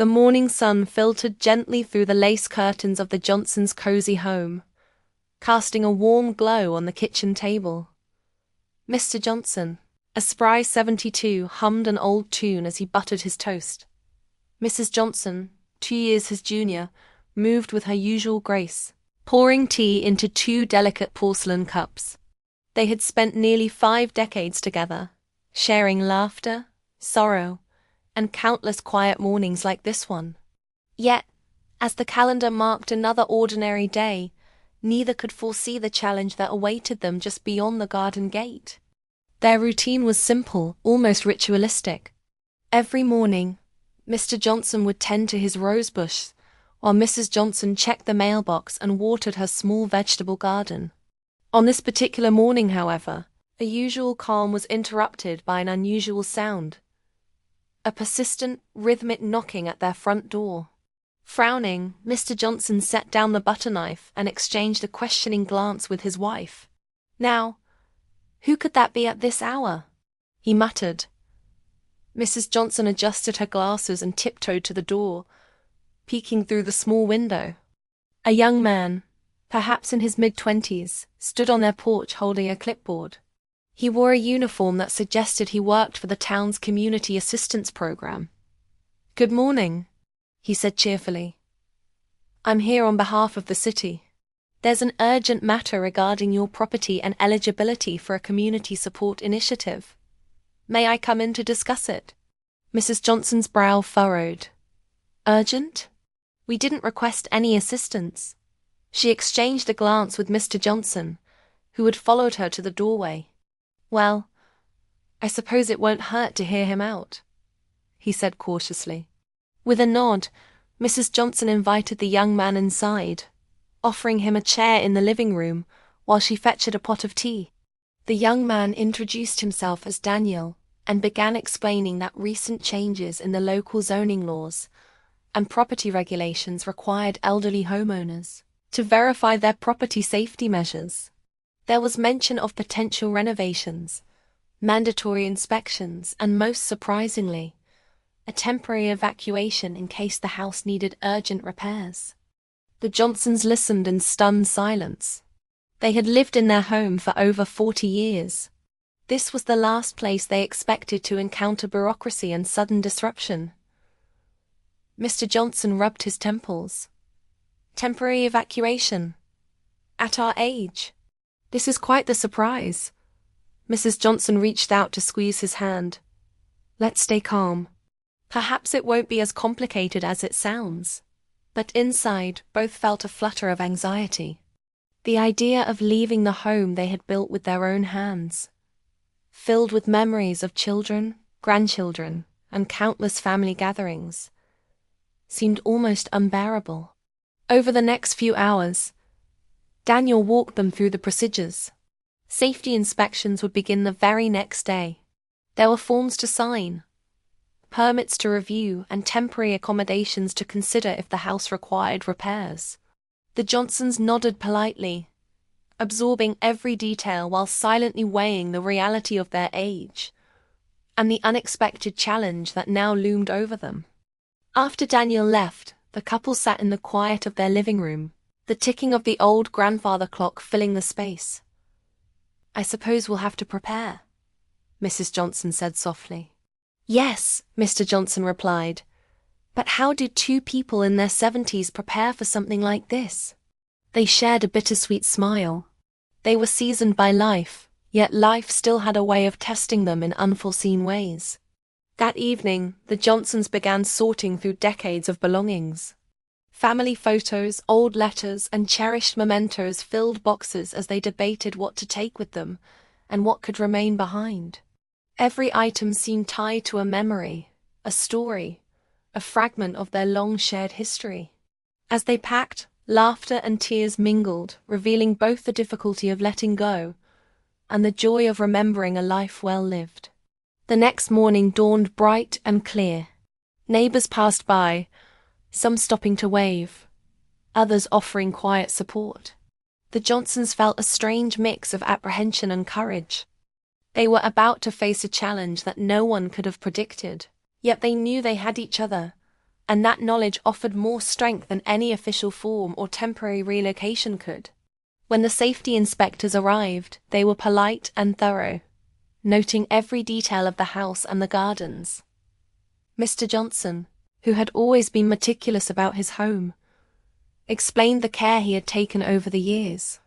The morning sun filtered gently through the lace curtains of the Johnsons' cozy home, casting a warm glow on the kitchen table. Mr. Johnson, a spry 72, hummed an old tune as he buttered his toast. Mrs. Johnson, 2 years his junior, moved with her usual grace, pouring tea into 2 delicate porcelain cups. They had spent nearly 5 decades together, sharing laughter, sorrow, and countless quiet mornings like this one. Yet, as the calendar marked another ordinary day, neither could foresee the challenge that awaited them just beyond the garden gate. Their routine was simple, almost ritualistic. Every morning, Mr. Johnson would tend to his rosebush, while Mrs. Johnson checked the mailbox and watered her small vegetable garden. On this particular morning, however, a usual calm was interrupted by an unusual sound. A persistent, rhythmic knocking at their front door. Frowning, Mr. Johnson set down the butter knife and exchanged a questioning glance with his wife. "Now, who could that be at this hour?" he muttered. Mrs. Johnson adjusted her glasses and tiptoed to the door, peeking through the small window. A young man, perhaps in his mid-20s, stood on their porch holding a clipboard. He wore a uniform that suggested he worked for the town's community assistance program. "Good morning," he said cheerfully. "I'm here on behalf of the city. There's an urgent matter regarding your property and eligibility for a community support initiative. May I come in to discuss it?" Mrs. Johnson's brow furrowed. "Urgent? We didn't request any assistance." She exchanged a glance with Mr. Johnson, who had followed her to the doorway. "Well, I suppose it won't hurt to hear him out," he said cautiously. With a nod, Mrs. Johnson invited the young man inside, offering him a chair in the living room while she fetched a pot of tea. The young man introduced himself as Daniel and began explaining that recent changes in the local zoning laws and property regulations required elderly homeowners to verify their property safety measures. There was mention of potential renovations, mandatory inspections, and most surprisingly, a temporary evacuation in case the house needed urgent repairs. The Johnsons listened in stunned silence. They had lived in their home for over 40 years. This was the last place they expected to encounter bureaucracy and sudden disruption. Mr. Johnson rubbed his temples. "Temporary evacuation? At our age? This is quite the surprise." Mrs. Johnson reached out to squeeze his hand. "Let's stay calm. Perhaps it won't be as complicated as it sounds." But inside, both felt a flutter of anxiety. The idea of leaving the home they had built with their own hands, filled with memories of children, grandchildren, and countless family gatherings, seemed almost unbearable. Over the next few hours, Daniel walked them through the procedures. Safety inspections would begin the very next day. There were forms to sign, permits to review, and temporary accommodations to consider if the house required repairs. The Johnsons nodded politely, absorbing every detail while silently weighing the reality of their age and the unexpected challenge that now loomed over them. After Daniel left, the couple sat in the quiet of their living room, the ticking of the old grandfather clock filling the space. "I suppose we'll have to prepare," Mrs. Johnson said softly. "Yes," Mr. Johnson replied. "But how did 2 people in their 70s prepare for something like this?" They shared a bittersweet smile. They were seasoned by life, yet life still had a way of testing them in unforeseen ways. That evening, the Johnsons began sorting through decades of belongings. Family photos, old letters, and cherished mementos filled boxes as they debated what to take with them and what could remain behind. Every item seemed tied to a memory, a story, a fragment of their long-shared history. As they packed, laughter and tears mingled, revealing both the difficulty of letting go and the joy of remembering a life well lived. The next morning dawned bright and clear. Neighbors passed by, some stopping to wave, others offering quiet support. The Johnsons felt a strange mix of apprehension and courage. They were about to face a challenge that no one could have predicted, yet they knew they had each other, and that knowledge offered more strength than any official form or temporary relocation could. When the safety inspectors arrived, they were polite and thorough, noting every detail of the house and the gardens. Mr. Johnson, who had always been meticulous about his home, explained the care he had taken over the years.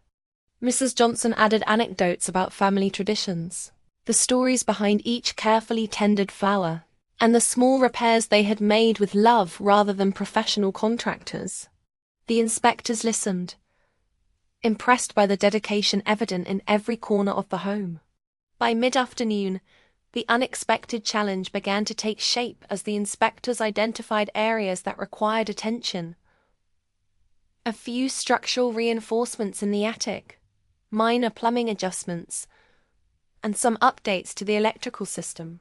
Mrs. Johnson added anecdotes about family traditions, the stories behind each carefully tended flower, and the small repairs they had made with love rather than professional contractors. The inspectors listened, impressed by the dedication evident in every corner of the home. By mid-afternoon, the unexpected challenge began to take shape as the inspectors identified areas that required attention. A few structural reinforcements in the attic, minor plumbing adjustments, and some updates to the electrical system.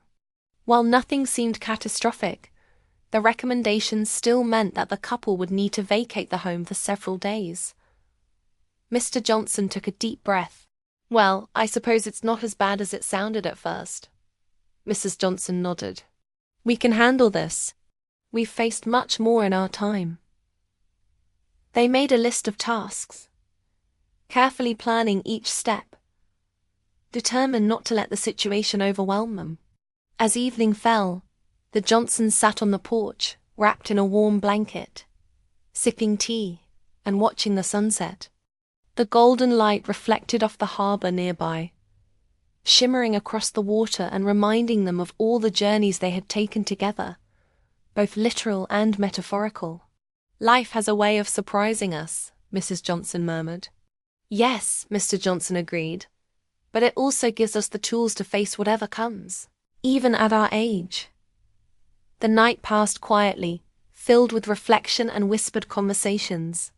While nothing seemed catastrophic, the recommendations still meant that the couple would need to vacate the home for several days. Mr. Johnson took a deep breath. "Well, I suppose it's not as bad as it sounded at first." Mrs. Johnson nodded. "We can handle this. We've faced much more in our time." They made a list of tasks, carefully planning each step, determined not to let the situation overwhelm them. As evening fell, the Johnsons sat on the porch, wrapped in a warm blanket, sipping tea and watching the sunset. The golden light reflected off the harbor nearby, shimmering across the water and reminding them of all the journeys they had taken together, both literal and metaphorical. "Life has a way of surprising us," Mrs. Johnson murmured. "Yes," Mr. Johnson agreed, "but it also gives us the tools to face whatever comes, even at our age." The night passed quietly, filled with reflection and whispered conversations.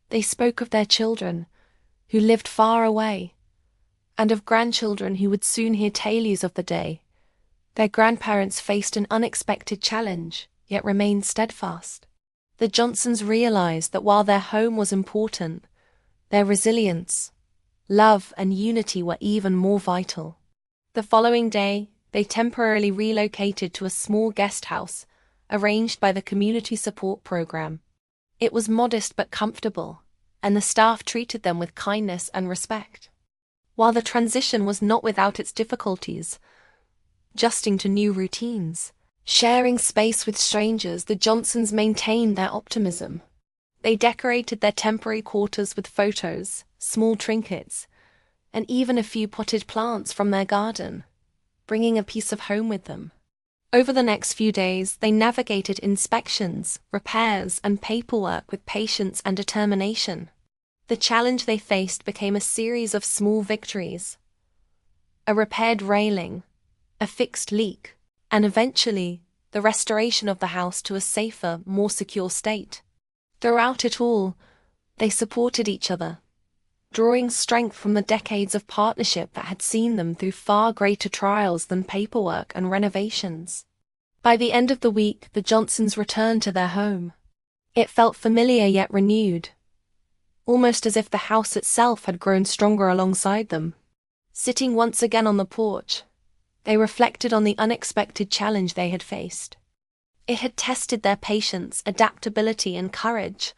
They spoke of their children, who lived far away, and of grandchildren who would soon hear tales of the day. Their grandparents faced an unexpected challenge, yet remained steadfast. The Johnsons realized that while their home was important, their resilience, love, and unity were even more vital. The following day, they temporarily relocated to a small guest house arranged by the Community Support Program. It was modest but comfortable, and the staff treated them with kindness and respect. While the transition was not without its difficulties, adjusting to new routines, sharing space with strangers, the Johnsons maintained their optimism. They decorated their temporary quarters with photos, small trinkets, and even a few potted plants from their garden, bringing a piece of home with them. Over the next few days, they navigated inspections, repairs, and paperwork with patience and determination. The challenge they faced became a series of small victories: a repaired railing, a fixed leak, and eventually, the restoration of the house to a safer, more secure state. Throughout it all, they supported each other, drawing strength from the decades of partnership that had seen them through far greater trials than paperwork and renovations. By the end of the week, the Johnsons returned to their home. It felt familiar yet renewed, almost as if the house itself had grown stronger alongside them. Sitting once again on the porch, they reflected on the unexpected challenge they had faced. It had tested their patience, adaptability, and courage,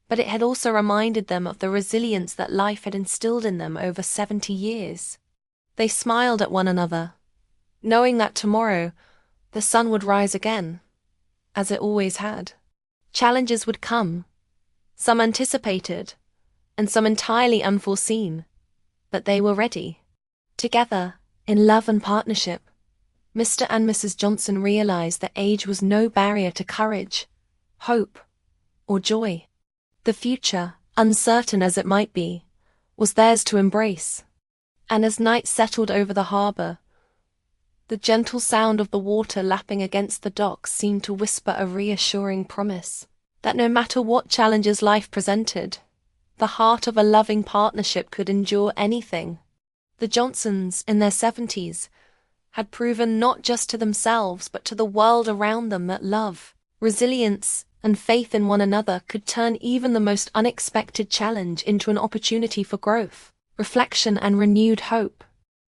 but it had also reminded them of the resilience that life had instilled in them over 70 years. They smiled at one another, knowing that tomorrow the sun would rise again, as it always had. Challenges would come, some anticipated, and some entirely unforeseen, but they were ready. Together, in love and partnership, Mr. and Mrs. Johnson realized that age was no barrier to courage, hope, or joy. The future, uncertain as it might be, was theirs to embrace. And as night settled over the harbor, the gentle sound of the water lapping against the docks seemed to whisper a reassuring promise that no matter what challenges life presented, the heart of a loving partnership could endure anything. The Johnsons, in their 70s, had proven not just to themselves but to the world around them that love, resilience, and faith in one another could turn even the most unexpected challenge into an opportunity for growth, reflection, and renewed hope.